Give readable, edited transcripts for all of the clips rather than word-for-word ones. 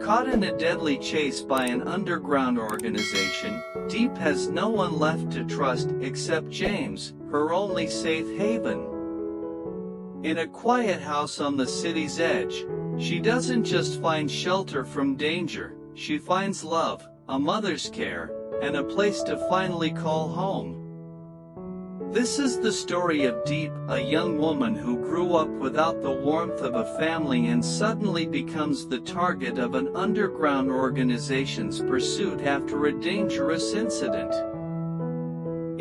Caught in a deadly chase by an underground organization, Diep has no one left to trust except James, her only safe haven. In a quiet house on the city's edge, she doesn't just find shelter from danger, she finds love, a mother's care, and a place to finally call home. This is the story of Diep, a young woman who grew up without the warmth of a family and suddenly becomes the target of an underground organization's pursuit after a dangerous incident.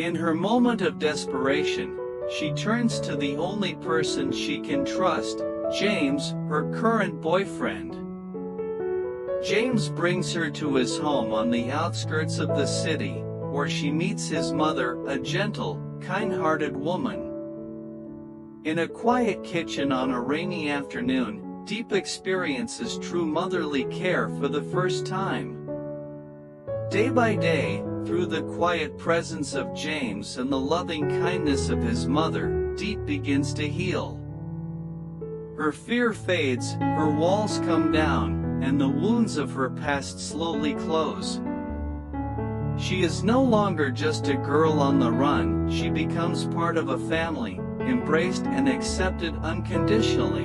In her moment of desperation, she turns to the only person she can trust, James, her current boyfriend. James brings her to his home on the outskirts of the city, where she meets his mother, a gentle, kind-hearted woman. In a quiet kitchen on a rainy afternoon, Diep experiences true motherly care for the first time. Day by day, through the quiet presence of James and the loving kindness of his mother, Diep begins to heal. Her fear fades, her walls come down, and the wounds of her past slowly close. She is no longer just a girl on the run, she becomes part of a family, embraced and accepted unconditionally.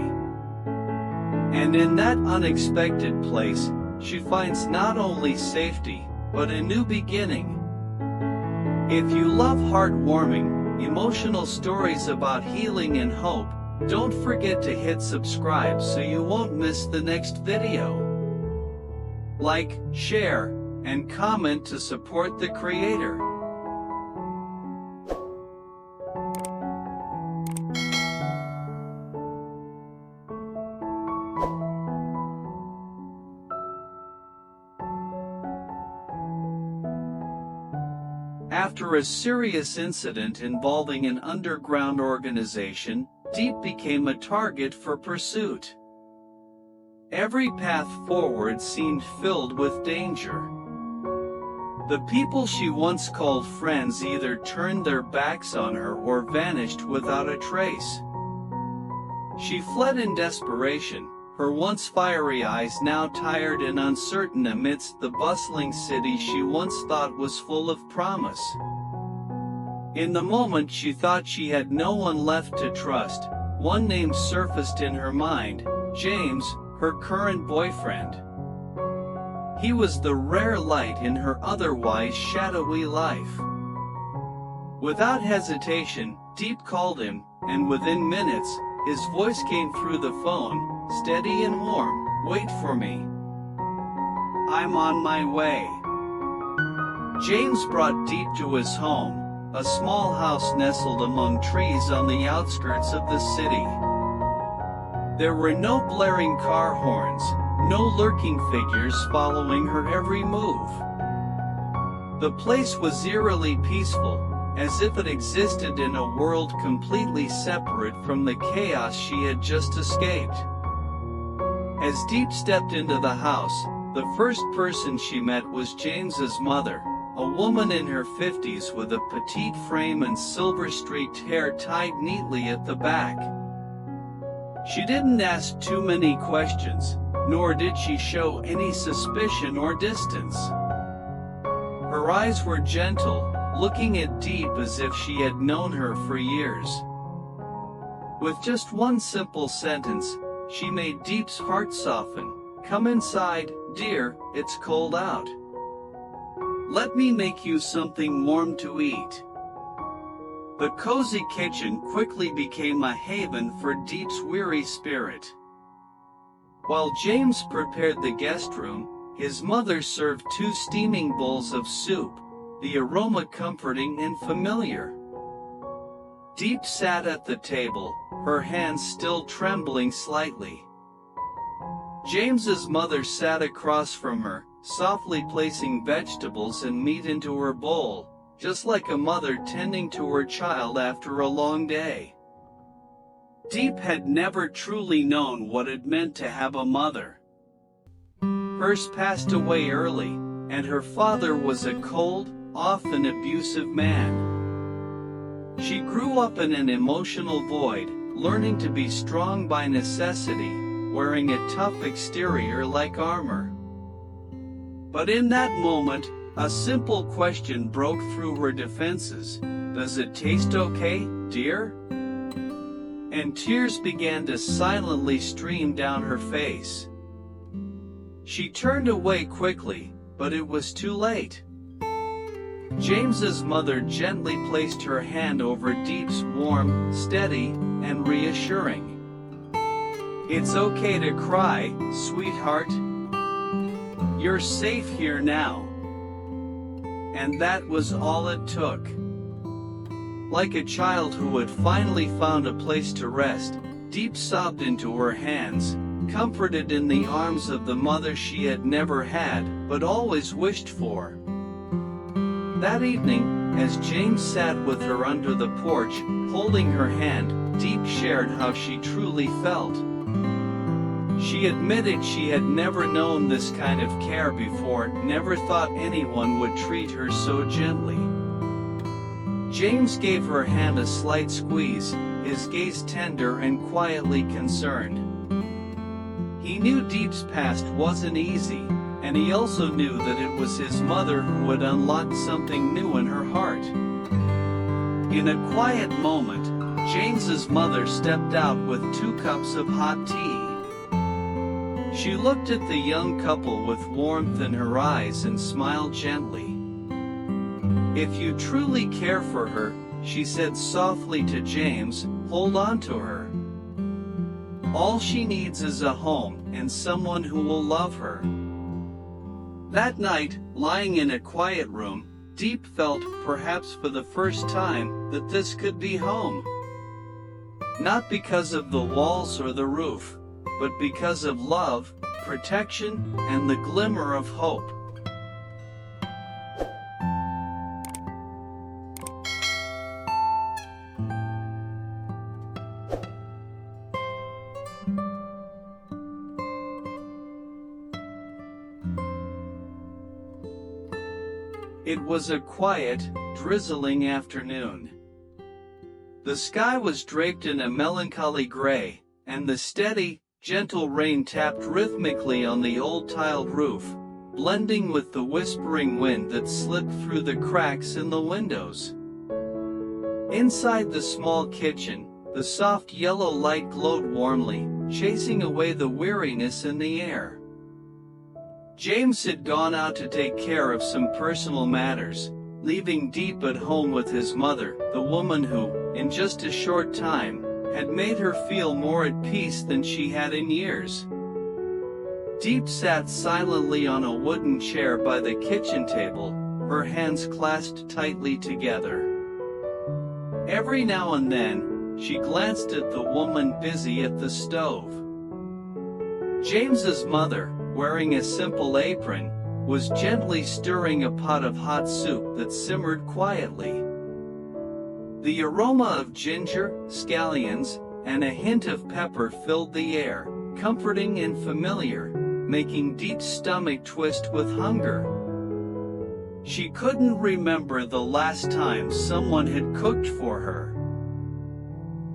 And in that unexpected place, she finds not only safety, but a new beginning. If you love heartwarming, emotional stories about healing and hope, don't forget to hit subscribe so you won't miss the next video. Like, share, and comment to support the creator. After a serious incident involving an underground organization, Diep became a target for pursuit. Every path forward seemed filled with danger. The people she once called friends either turned their backs on her or vanished without a trace. She fled in desperation, her once fiery eyes now tired and uncertain amidst the bustling city she once thought was full of promise. In the moment she thought she had no one left to trust, one name surfaced in her mind, James, her current boyfriend. He was the rare light in her otherwise shadowy life. Without hesitation, Diep called him, and within minutes, his voice came through the phone, steady and warm, "Wait for me. I'm on my way." James brought Diep to his home, a small house nestled among trees on the outskirts of the city. There were no blaring car horns, no lurking figures following her every move. The place was eerily peaceful, as if it existed in a world completely separate from the chaos she had just escaped. As Diep stepped into the house, the first person she met was James's mother, a woman in her 50s with a petite frame and silver-streaked hair tied neatly at the back. She didn't ask too many questions, nor did she show any suspicion or distance. Her eyes were gentle, looking at Diep as if she had known her for years. With just one simple sentence, she made Diep's heart soften. "Come inside, dear, it's cold out. Let me make you something warm to eat." The cozy kitchen quickly became a haven for Diep's weary spirit. While James prepared the guest room, his mother served 2 steaming bowls of soup, the aroma comforting and familiar. Diep sat at the table, her hands still trembling slightly. James's mother sat across from her, softly placing vegetables and meat into her bowl, just like a mother tending to her child after a long day. Diep had never truly known what it meant to have a mother. Hers passed away early, and her father was a cold, often abusive man. She grew up in an emotional void, learning to be strong by necessity, wearing a tough exterior like armor. But in that moment, a simple question broke through her defenses. Does it taste okay, dear? And tears began to silently stream down her face. She turned away quickly, but it was too late. James's mother gently placed her hand over Diep's, warm, steady, and reassuring. It's okay to cry, sweetheart. You're safe here now. And that was all it took. Like a child who had finally found a place to rest, Diep sobbed into her hands, comforted in the arms of the mother she had never had, but always wished for. That evening, as James sat with her under the porch, holding her hand, Diep shared how she truly felt. She admitted she had never known this kind of care before, never thought anyone would treat her so gently. James gave her hand a slight squeeze, his gaze tender and quietly concerned. He knew Diep's past wasn't easy, and he also knew that it was his mother who had unlocked something new in her heart. In a quiet moment, James's mother stepped out with 2 cups of hot tea. She looked at the young couple with warmth in her eyes and smiled gently. If you truly care for her, she said softly to James, hold on to her. All she needs is a home and someone who will love her. That night, lying in a quiet room, Diep felt, perhaps for the first time, that this could be home. Not because of the walls or the roof, but because of love, protection, and the glimmer of hope. It was a quiet, drizzling afternoon. The sky was draped in a melancholy gray, and the steady, gentle rain tapped rhythmically on the old tiled roof, blending with the whispering wind that slipped through the cracks in the windows. Inside the small kitchen, the soft yellow light glowed warmly, chasing away the weariness in the air. James had gone out to take care of some personal matters, leaving Diep at home with his mother, the woman who, in just a short time, had made her feel more at peace than she had in years. Diep sat silently on a wooden chair by the kitchen table, her hands clasped tightly together. Every now and then, she glanced at the woman busy at the stove. James's mother, wearing a simple apron, was gently stirring a pot of hot soup that simmered quietly. The aroma of ginger, scallions, and a hint of pepper filled the air, comforting and familiar, making Diep's stomach twist with hunger. She couldn't remember the last time someone had cooked for her.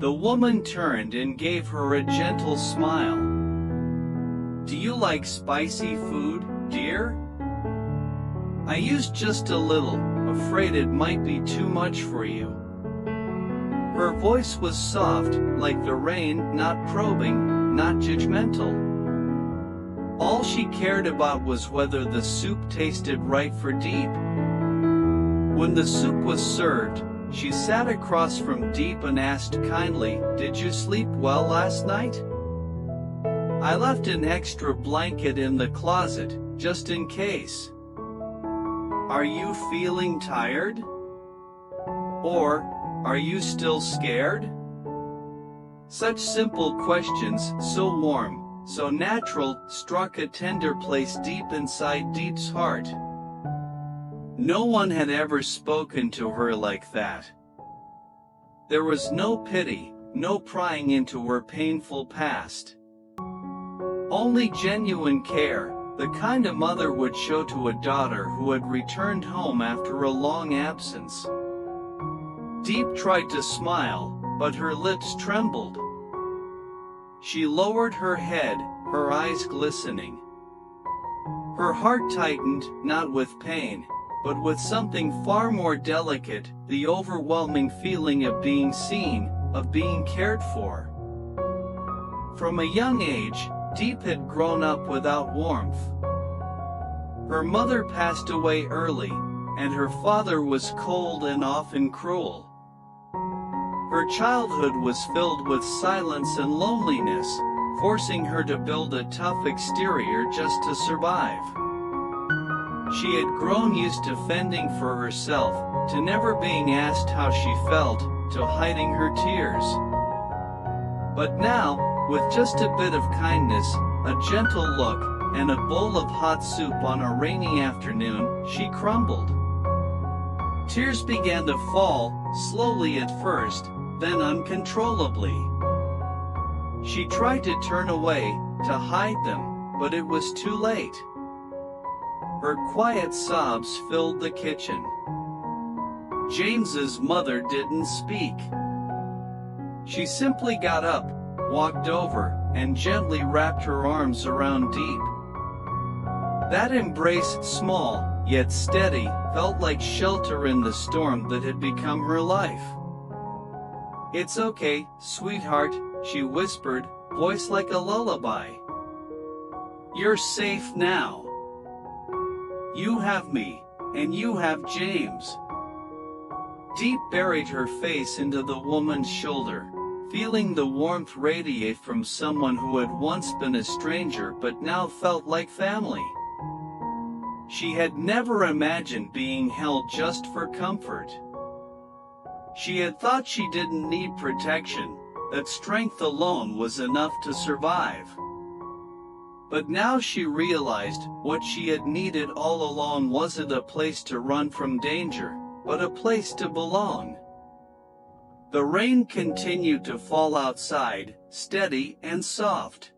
The woman turned and gave her a gentle smile. Do you like spicy food, dear? I used just a little, afraid it might be too much for you. Her voice was soft, like the rain, not probing, not judgmental. All she cared about was whether the soup tasted right for Diep. When the soup was served, she sat across from Diep and asked kindly, "Did you sleep well last night? I left an extra blanket in the closet, just in case. Are you feeling tired? Or, are you still scared?" Such simple questions, so warm, so natural, struck a tender place deep inside Diep's heart. No one had ever spoken to her like that. There was no pity, no prying into her painful past. Only genuine care, the kind a mother would show to a daughter who had returned home after a long absence. Diep tried to smile, but her lips trembled. She lowered her head, her eyes glistening. Her heart tightened, not with pain, but with something far more delicate, the overwhelming feeling of being seen, of being cared for. From a young age, Diep had grown up without warmth. Her mother passed away early, and her father was cold and often cruel. Her childhood was filled with silence and loneliness, forcing her to build a tough exterior just to survive. She had grown used to fending for herself, to never being asked how she felt, to hiding her tears. But now, with just a bit of kindness, a gentle look, and a bowl of hot soup on a rainy afternoon, she crumbled. Tears began to fall, slowly at first, then uncontrollably. She tried to turn away, to hide them, but it was too late. Her quiet sobs filled the kitchen. James's mother didn't speak. She simply got up, walked over, and gently wrapped her arms around Diep. That embrace, small, yet steady, felt like shelter in the storm that had become her life. "It's okay, sweetheart," she whispered, voice like a lullaby. "You're safe now. You have me, and you have James." Diep buried her face into the woman's shoulder, feeling the warmth radiate from someone who had once been a stranger but now felt like family. She had never imagined being held just for comfort. She had thought she didn't need protection, that strength alone was enough to survive. But now she realized what she had needed all along wasn't a place to run from danger, but a place to belong. The rain continued to fall outside, steady and soft.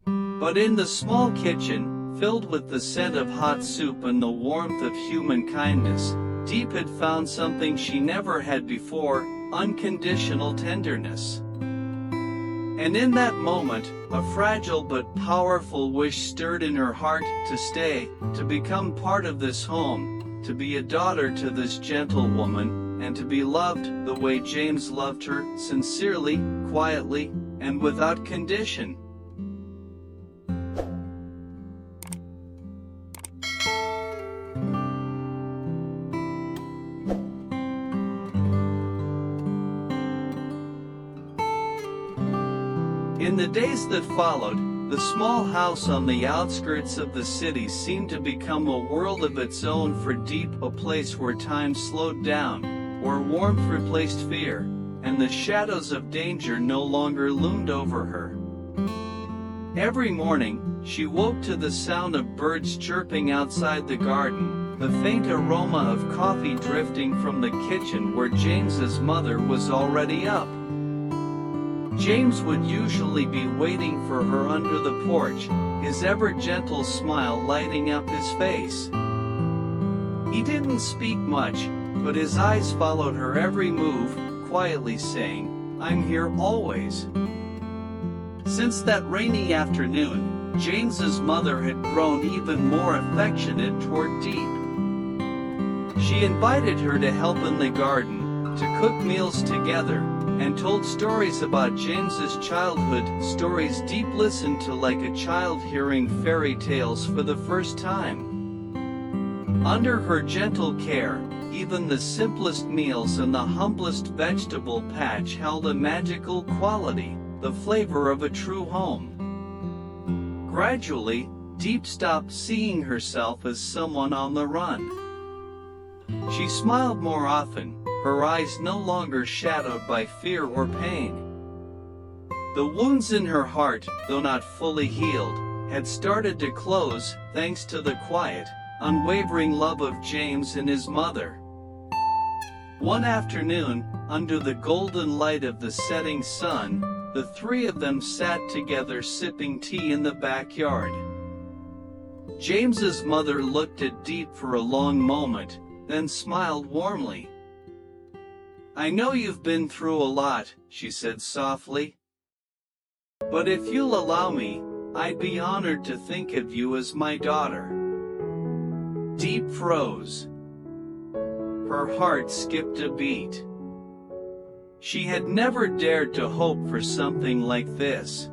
But in the small kitchen, filled with the scent of hot soup and the warmth of human kindness, Diep had found something she never had before: unconditional tenderness. And in that moment, a fragile but powerful wish stirred in her heart to stay, to become part of this home, to be a daughter to this gentle woman, and to be loved the way James loved her, sincerely, quietly, and without condition. In the days that followed, the small house on the outskirts of the city seemed to become a world of its own for Diep, a place where time slowed down, where warmth replaced fear, and the shadows of danger no longer loomed over her. Every morning, she woke to the sound of birds chirping outside the garden, the faint aroma of coffee drifting from the kitchen where James's mother was already up. James would usually be waiting for her under the porch, his ever-gentle smile lighting up his face. He didn't speak much, but his eyes followed her every move, quietly saying, "I'm here always." Since that rainy afternoon, James's mother had grown even more affectionate toward Diep. She invited her to help in the garden, to cook meals together, and told stories about James's childhood, stories Diep listened to like a child hearing fairy tales for the first time. Under her gentle care, even the simplest meals and the humblest vegetable patch held a magical quality, the flavor of a true home. Gradually, Diep stopped seeing herself as someone on the run. She smiled more often, her eyes no longer shadowed by fear or pain. The wounds in her heart, though not fully healed, had started to close, thanks to the quiet, unwavering love of James and his mother. One afternoon, under the golden light of the setting sun, the three of them sat together sipping tea in the backyard. James's mother looked at Diep for a long moment, then smiled warmly. "I know you've been through a lot," she said softly. "But if you'll allow me, I'd be honored to think of you as my daughter." Diep froze. Her heart skipped a beat. She had never dared to hope for something like this.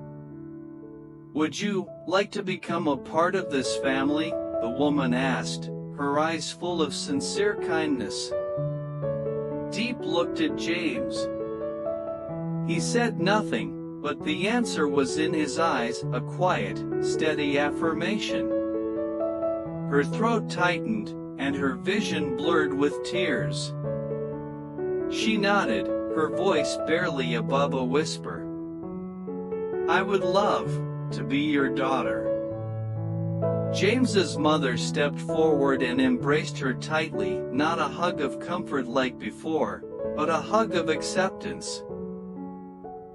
"Would you like to become a part of this family?" the woman asked, her eyes full of sincere kindness. Diep looked at James. He said nothing, but the answer was in his eyes, a quiet, steady affirmation. Her throat tightened, and her vision blurred with tears. She nodded, her voice barely above a whisper. "I would love to be your daughter." James's mother stepped forward and embraced her tightly, not a hug of comfort like before, but a hug of acceptance.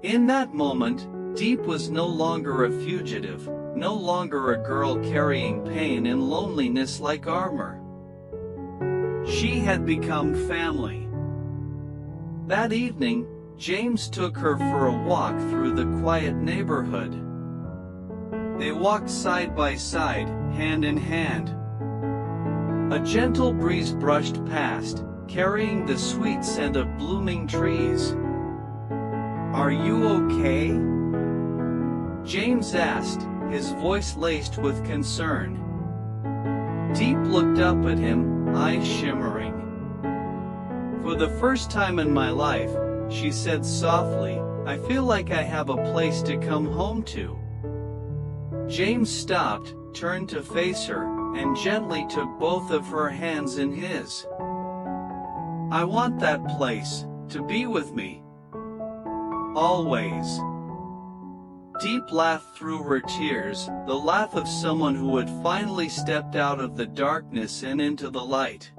In that moment, Diep was no longer a fugitive, no longer a girl carrying pain and loneliness like armor. She had become family. That evening, James took her for a walk through the quiet neighborhood. They walked side by side, hand in hand. A gentle breeze brushed past, carrying the sweet scent of blooming trees. "Are you okay?" James asked, his voice laced with concern. Diep looked up at him, eyes shimmering. "For the first time in my life," she said softly, "I feel like I have a place to come home to." James stopped, turned to face her, and gently took both of her hands in his. "I want that place to be with me. Always." Diep laughed through her tears, the laugh of someone who had finally stepped out of the darkness and into the light.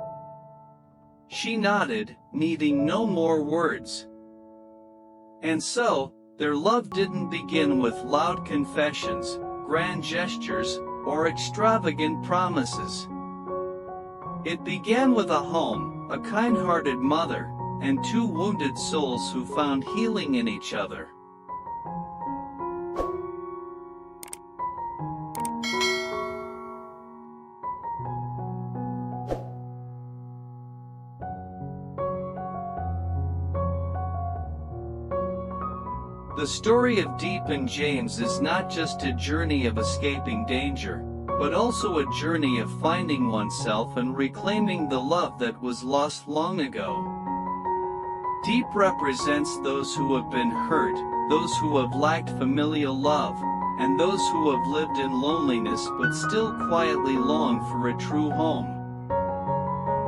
She nodded, needing no more words. And so, their love didn't begin with loud confessions, grand gestures, or extravagant promises. It began with a home, a kind-hearted mother, and two wounded souls who found healing in each other. The story of Diep and James is not just a journey of escaping danger, but also a journey of finding oneself and reclaiming the love that was lost long ago. Diep represents those who have been hurt, those who have lacked familial love, and those who have lived in loneliness but still quietly long for a true home.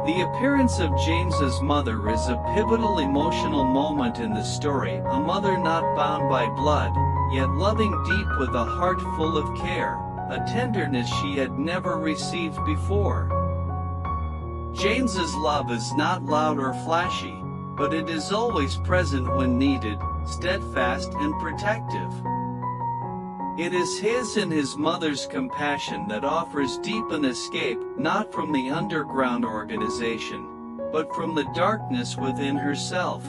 The appearance of James's mother is a pivotal emotional moment in the story, a mother not bound by blood, yet loving Diep with a heart full of care, a tenderness she had never received before. James's love is not loud or flashy, but it is always present when needed, steadfast and protective. It is his and his mother's compassion that offers Diep an escape, not from the underground organization, but from the darkness within herself.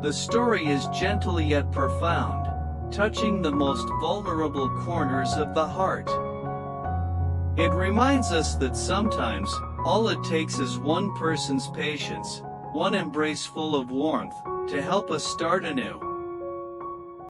The story is gentle yet profound, touching the most vulnerable corners of the heart. It reminds us that sometimes, all it takes is one person's patience, one embrace full of warmth, to help us start anew.